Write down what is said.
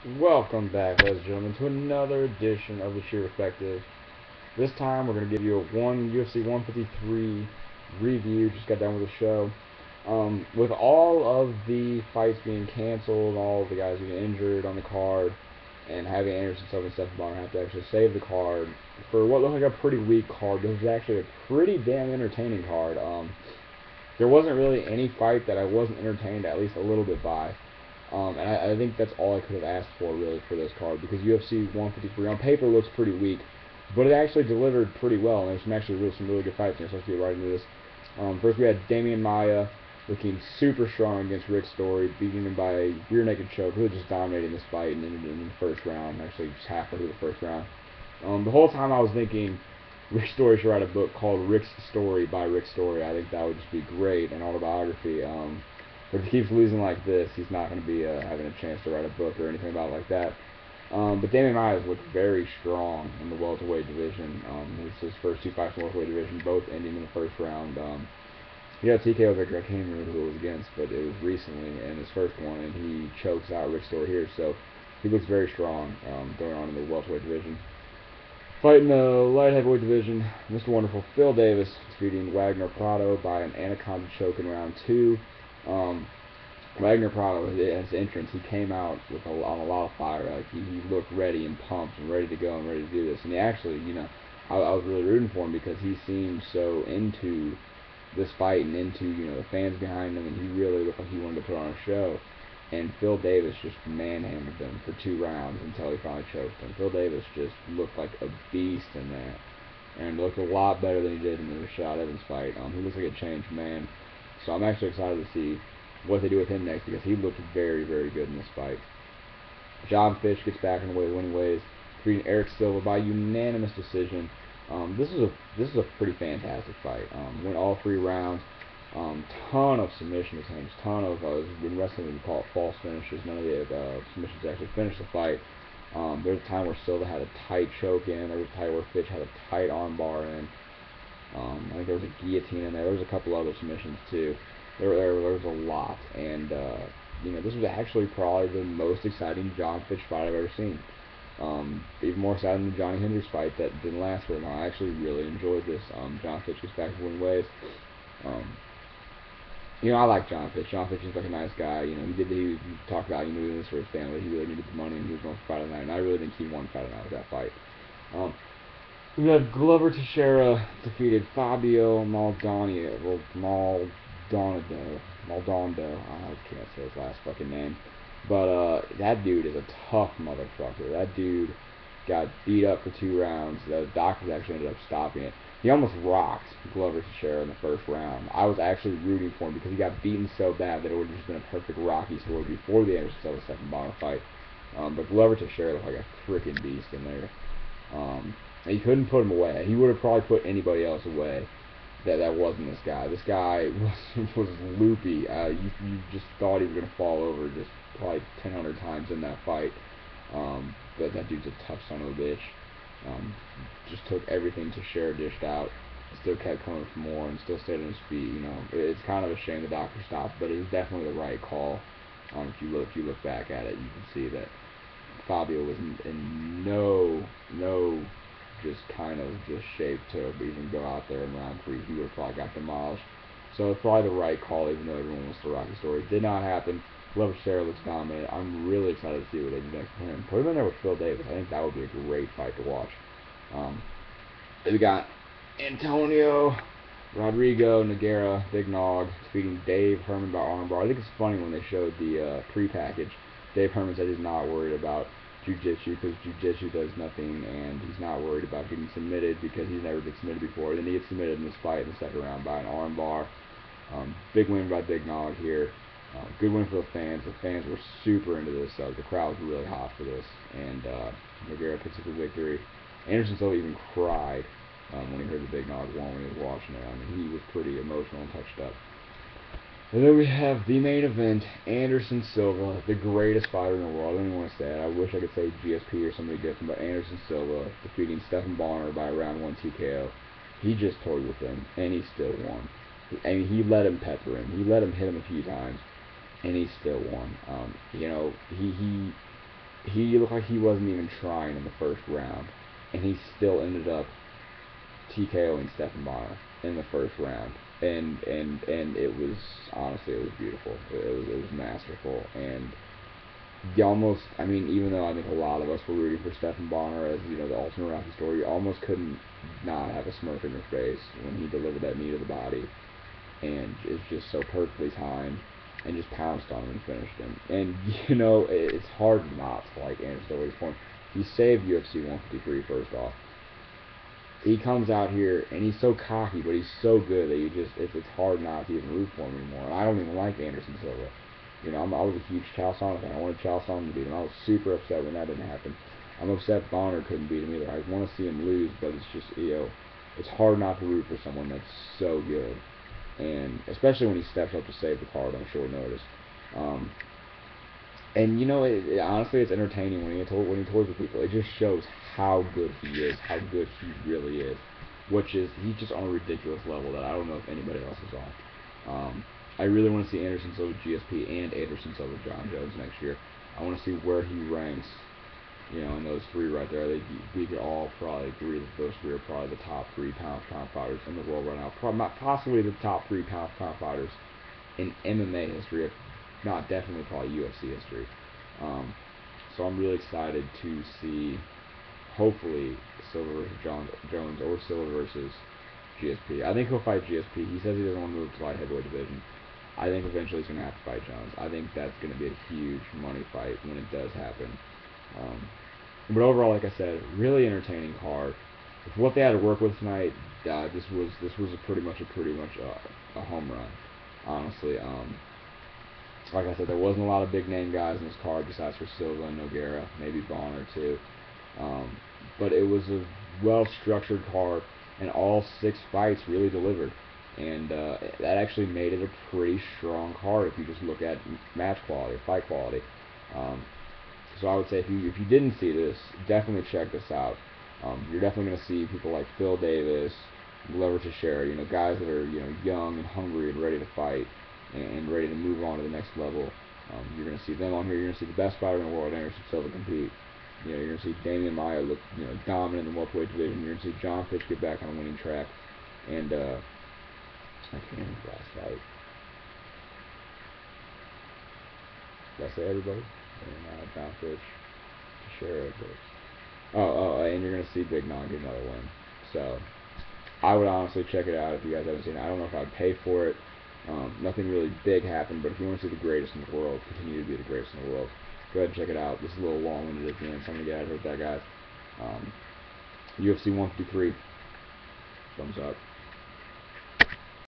Welcome back, ladies and gentlemen, to another edition of the Sheer Perspective. This time, we're going to give you a UFC 153 review. Just got done with the show. With all of the fights being canceled, all of the guys being injured on the card, and having Anderson Silva and Stephen Bonnar have to actually save the card for what looked like a pretty weak card, this was actually a pretty damn entertaining card. There wasn't really any fight that I wasn't entertained at least a little bit by. And I think that's all I could have asked for really for this card because UFC 153 on paper looks pretty weak, but it actually delivered pretty well. And there's some really good fights here. So let's get right into this. First we had Damian Maia looking super strong against Rick Story, beating him by a rear naked choke, really just dominating this fight and ended in the first round. Actually, just halfway through the first round. The whole time I was thinking Rick Story should write a book called Rick's Story by Rick Story. I think that would just be great, an autobiography. But if he keeps losing like this, he's not going to be having a chance to write a book or anything about it like that. But Damian Maia looked very strong in the welterweight division. His first two fights in the welterweight division, both ending in the first round. He had a TKO victory. I can't even remember who it was against, but it was recently in his first one, and he chokes out Rick Story here. So he looks very strong going on in the welterweight division. Fighting the light heavyweight division, Mr. Wonderful Phil Davis defeating Wagner Prado by an anaconda choke in round two. Um, Wagner Prado, at his entrance, he came out with on a lot of fire. Like he looked ready and pumped and ready to go and ready to do this. And he actually, I was really rooting for him because he seemed so into this fight and into the fans behind him, and he really looked like he wanted to put on a show. And Phil Davis just manhandled him for 2 rounds until he finally choked him. Phil Davis just looked like a beast in that, and looked a lot better than he did in the Rashad Evans fight. He looks like a changed man. So I'm actually excited to see what they do with him next because he looked very, very good in this fight. John Fish gets back in the winning ways, defeating Eric Silva by unanimous decision. This is a pretty fantastic fight. Went all 3 rounds. Ton of submission attempts. Ton of in wrestling we call it false finishes. None of the submissions actually finished the fight. There was a time where Silva had a tight choke in. There was a time where Fish had a tight armbar in. I think there was a guillotine in there. There was a couple other submissions too. There was a lot, and this was actually probably the most exciting John Fish fight I've ever seen. Even more exciting than the Johnny Hendricks fight that didn't last very long. I actually really enjoyed this. John Fish gets back to winning ways. Um, I like John Fish. John Fish is like a nice guy. He talked about doing this for his family. He really needed the money, and he was going for fight of the night. And I really think he won fight of the night with that fight. Um, we have Glover Teixeira defeated Fabio Maldonado. I can't say his last fucking name. But that dude is a tough motherfucker. That dude got beat up for 2 rounds. The doctors actually ended up stopping it. He almost rocked Glover Teixeira in the first round. I was actually rooting for him because he got beaten so bad that it would have just been a perfect Rocky story before the Anderson Silva second Bonnar fight. But Glover Teixeira looked like a freaking beast in there. He couldn't put him away. He would have probably put anybody else away. That wasn't this guy. This guy was loopy. You just thought he was gonna fall over just probably 1,000 times in that fight. But that dude's a tough son of a bitch. Um, just took everything Teixeira dished out. Still kept coming for more and still stayed on his feet. It's kind of a shame the doctor stopped, but it was definitely the right call. If you look back at it, you can see that Fabio was in no just kind of just shape to even go out there in round three. He would have probably got demolished. So it's probably the right call, even though everyone wants the Rocky story. It did not happen. Glover Teixeira looks dominant. I'm really excited to see what they do next for him. Put him in there with Phil Davis. I think that would be a great fight to watch. Um, we got Antonio Rodrigo Nogueira, Big Nog, defeating Dave Herman by armbar. I think it's funny when they showed the pre-package. Dave Herman said he's not worried about jiu-jitsu because jiu-jitsu does nothing, and he's not worried about getting submitted because he's never been submitted before. Then he gets submitted in this fight in the second round by an armbar. Big win by Big Nog here. Good win for the fans. The fans were super into this. The crowd was really hot for this, and Nogueira picks up the victory. Anderson Silva even cried when he heard the Big Nog won when he was watching it. I mean, he was pretty emotional and touched up. And then we have the main event, Anderson Silva, the greatest fighter in the world. I don't even want to say it. I wish I could say GSP or somebody different, but Anderson Silva defeating Stephen Bonnar by a round 1 TKO. He just toyed with him, and he still won. He let him pepper him. He let him hit him a few times, and he still won. he looked like he wasn't even trying in the first round, and he still ended up TKOing Stephen Bonnar in the first round, and it was, honestly, it was beautiful. It was masterful, and the almost, I mean, even though I think a lot of us were rooting for Stephen Bonnar as, you know, the ultimate Rocky story, you almost couldn't not have a smirk on your face when he delivered that knee to the body, and it's just so perfectly timed, and just pounced on him and finished him. And, you know, it's hard not to like Anderson Silva's point. He saved UFC 153, first off. He comes out here, and he's so cocky, but he's so good that you just, it's hard not to even root for him anymore. And I don't even like Anderson Silva. You know, I was a huge Chael Sonnen fan. I wanted Chael Sonnen to beat him. I was super upset when that didn't happen. I'm upset Bonnar couldn't beat him either. I want to see him lose, but it's just, you know, it's hard not to root for someone that's so good. And especially when he steps up to save the card on short notice. And you know, honestly, it's entertaining when he toys with people. It just shows how good he is, how good he really is. Which is, he's just on a ridiculous level that I don't know if anybody else is on. I really want to see Anderson Silva GSP and Anderson Silva John Jones next year. I want to see where he ranks, you know, in those three right there. We could all probably agree that those three are probably the top 3 pound-for-pound fighters in the world right now. Possibly the top 3 pound-for-pound fighters in MMA history, if not definitely probably UFC history. So I'm really excited to see, hopefully, Silva versus Jones or Silva versus GSP. I think he'll fight GSP. He says he doesn't want to move to light heavyweight division. I think eventually he's going to have to fight Jones. I think that's going to be a huge money fight when it does happen. But overall, like I said, really entertaining card. With what they had to work with tonight, this was pretty much a home run, honestly. Like I said, there wasn't a lot of big name guys in this card besides for Silva and Nogueira, maybe Bonnar too. But it was a well-structured card, and all 6 fights really delivered. And that actually made it a pretty strong card if you just look at match quality or fight quality. So I would say if you didn't see this, definitely check this out. You're definitely going to see people like Phil Davis, Trevor Scheer, you know, guys that are, you know, young and hungry and ready to fight and ready to move on to the next level. You're going to see them on here. You're going to see the best fighter in the world, Anderson Silva, compete. You know, you're going to see Damian Maia look, you know, dominant in the welterweight division. You're going to see John Fitch get back on a winning track. And I can't remember the last fight. Did I say everybody? And John Fitch, Scheer, and you're going to see Big Non get another win. So I would honestly check it out if you guys haven't seen it. I don't know if I'd pay for it. Nothing really big happened, but if you want to see the greatest in the world, continue to be the greatest in the world, go ahead and check it out. This is a little long-winded at the end, so I'm going to get out of here with that, guys. UFC 153, thumbs up.